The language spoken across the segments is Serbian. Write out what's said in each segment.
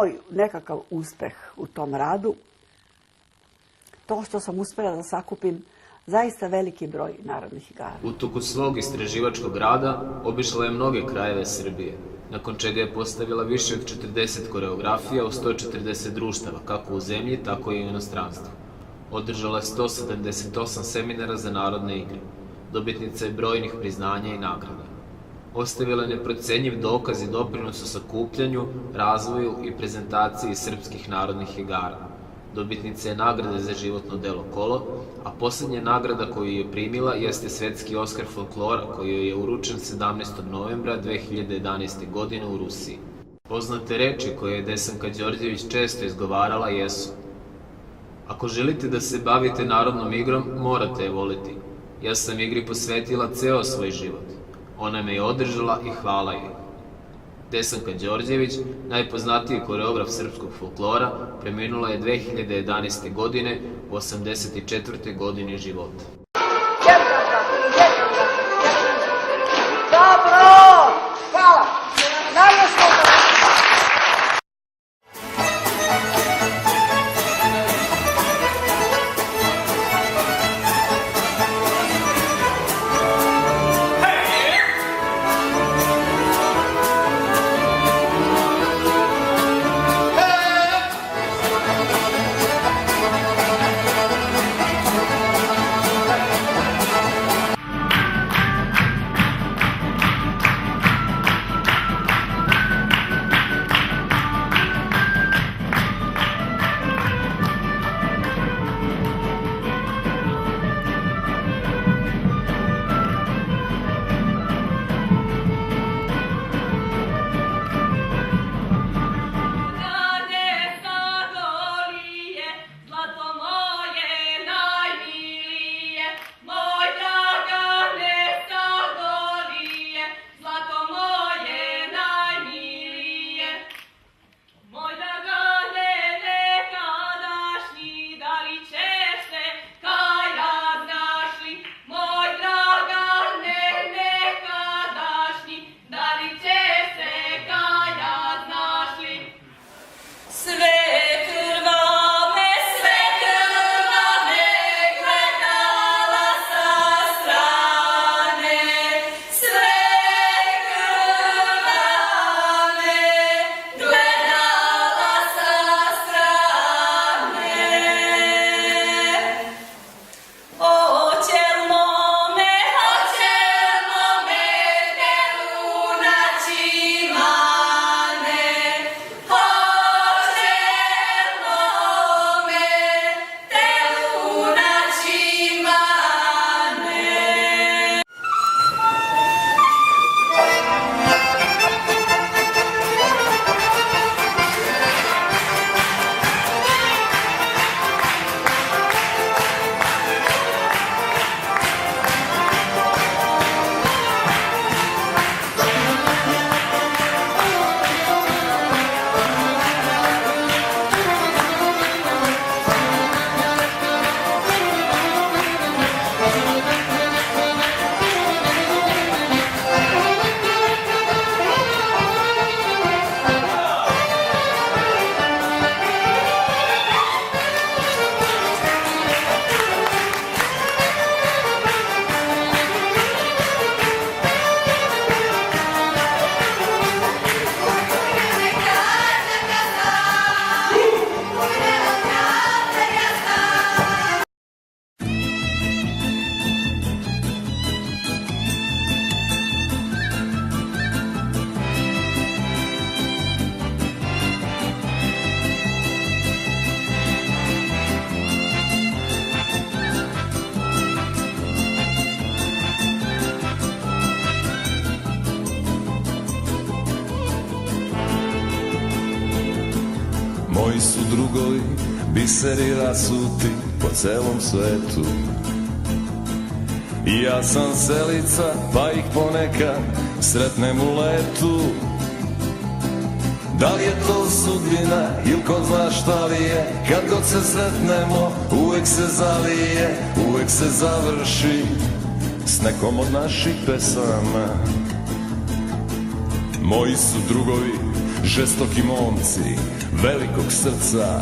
moj nekakav uspeh u tom radu to što sam uspela da sakupim zaista veliki broj narodnih igara. U toku svog istraživačkog rada obišla je mnoge krajeve Srbije, nakon čega je postavila više od 40 koreografija u 140 društava, kako u zemlji, tako i u inostranstvu. Održala je 178 seminara za narodne igre, dobitnica je brojnih priznanja i nagrada. Ostavila je neprocenjiv dokaz i doprinos u sakupljanju, razvoju i prezentaciji srpskih narodnih igara. Dobitnica je nagrade za životno delo Kolo, a poslednja nagrada koju je primila jeste Svetski Oskar folklora, koji joj je uručen 17. novembra 2011. godine u Rusiji. Poznate reči koje je Desanka Đorđević često izgovarala jesu: ako želite da se bavite narodnom igrom, morate je voliti. Ja sam igri posvetila ceo svoj život. Ona me je održala i hvala joj. Desanka Đorđević, najpoznatiji koreograf srpskog folklora, preminula je 2011. godine u 84. godini života. Dobro! Hvala! Moji su drugovi biseri rasuti po celom svetu. I ja sam selica, pa ih ponekad sretnem u letu. Da li je to sudbina ili ko zna šta li je, kad god se sretnemo uvek se zalije, uvek se završi s nekom od naših pesama. Moji su drugovi žestoki momci, velikog srca.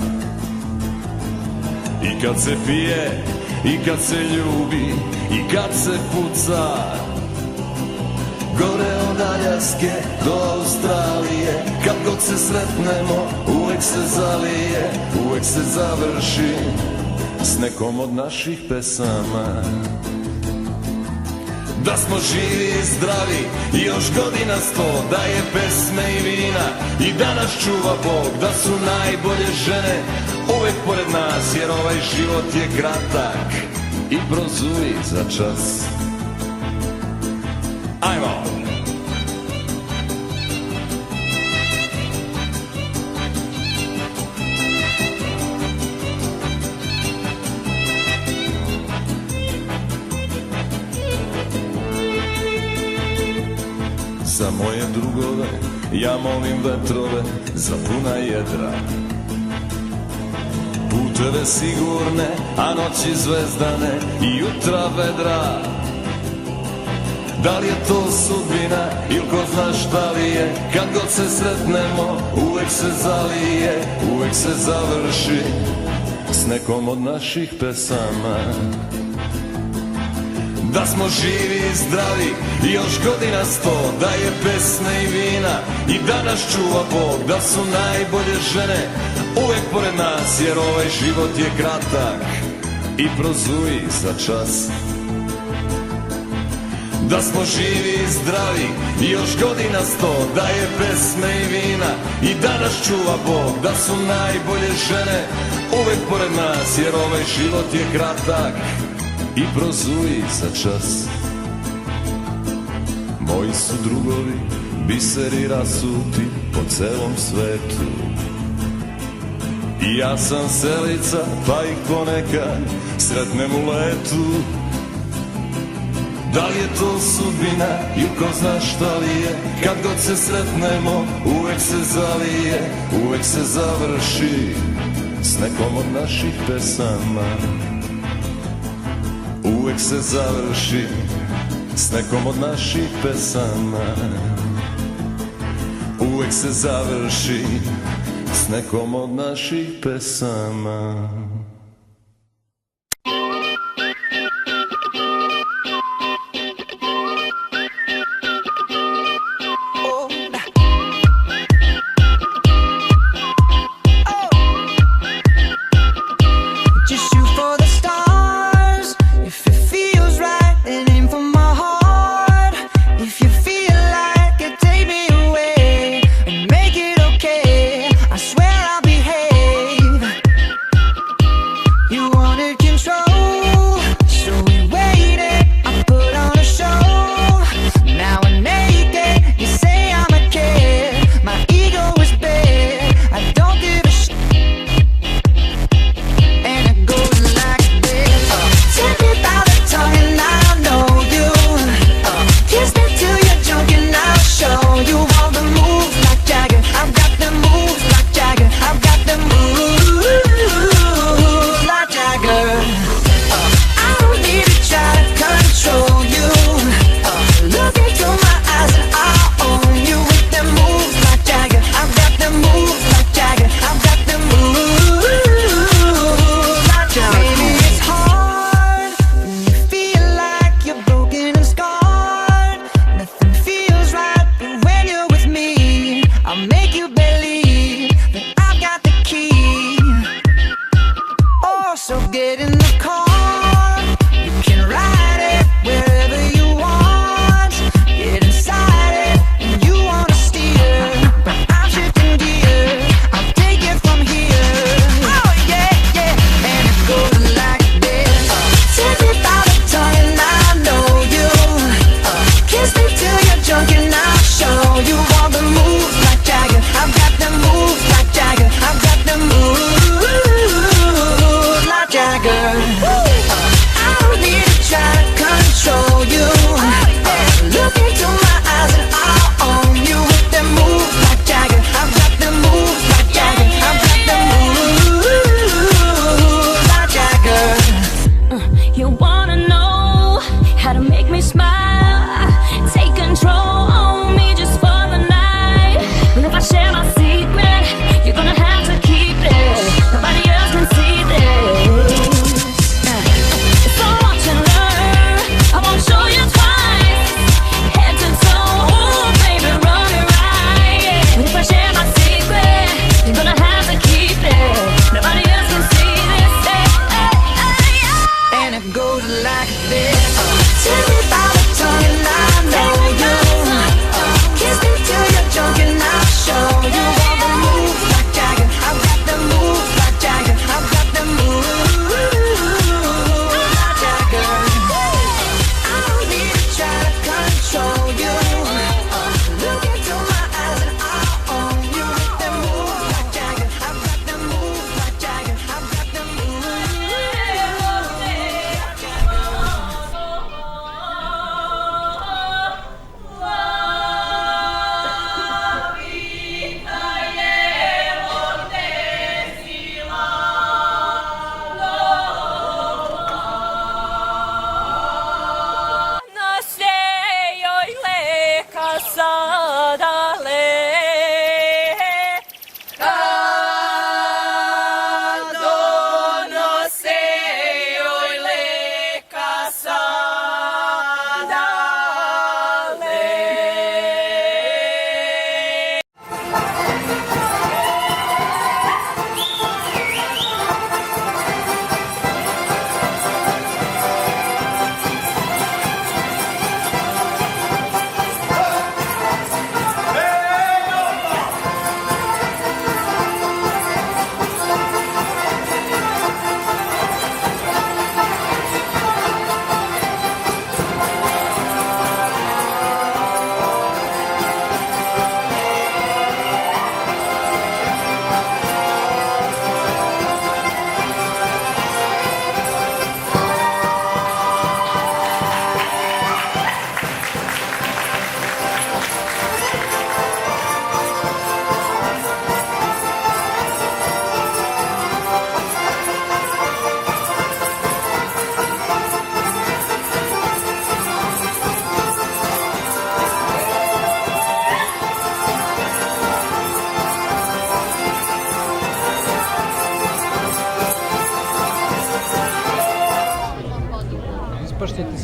I kad se pije, i kad se ljubi, i kad se puca, gore od Aljaske do Australije, kad god se sretnemo, uvek se zalije, uvek se završi s nekom od naših pesama. Da smo živi i zdravi i još godina 100, da je pesme i vina i da nas čuva Bog, da su najbolje žene uvek pored nas, jer ovaj život je kratak i prozuri za čas. Ajmo! Za moje drugove ja molim vetrove za puna jedra, puteve sigurne, a noći zvezdane i jutra vedra. Da li je to sudbina ili ko zna šta li je, kad god se sretnemo uvek se zalije, uvek se završi s nekom od naših pesama. Da smo živi i zdravi i još godina 100, da je pesme i vina i da nas čuva Bog, da su najbolje žene uvek pored nas, jer ovaj život je kratak i prozuji za čas. Da smo živi i zdravi i još godina 100, da je pesme i vina i da nas čuva Bog, da su najbolje žene uvek pored nas, jer ovaj život je kratak i prozuji za čas. Moji su drugovi biseri rasuti po celom svetu, i ja sam selica pa ih ponekad sretnem u letu. Da li je to sudbina ili ko zna šta li je, kad god se sretnemo uvek se zalije, uvek se završi s nekom od naših pesama. Uvek se završi s nekom od naših pesama. Uvek se završi s nekom od naših pesama. like this. Tell me about the tongue and I know you. Kiss me till you're drunk and I'll show you all the moves like Jagger. I've got the moves like Jagger. I've got the moves like Jagger. I don't need to try to control you. Look into my eyes and I'll own you. With the moves like Jagger. I've got the moves like Jagger. I've got the moves like Na sejoj leka sada leka, donose joj leka sada leka.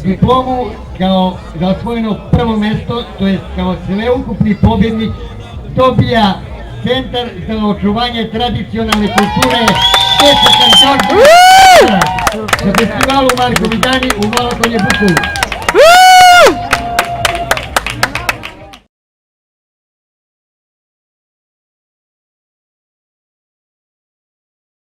Diplomu kao za osvojeno prvo mesto, to jest kao sveukupni pobjednik, dobija Centar za očuvanje tradicionalne kulture Stjepan Đorđević za festivalu Markovidani u Malakonje Bukovu.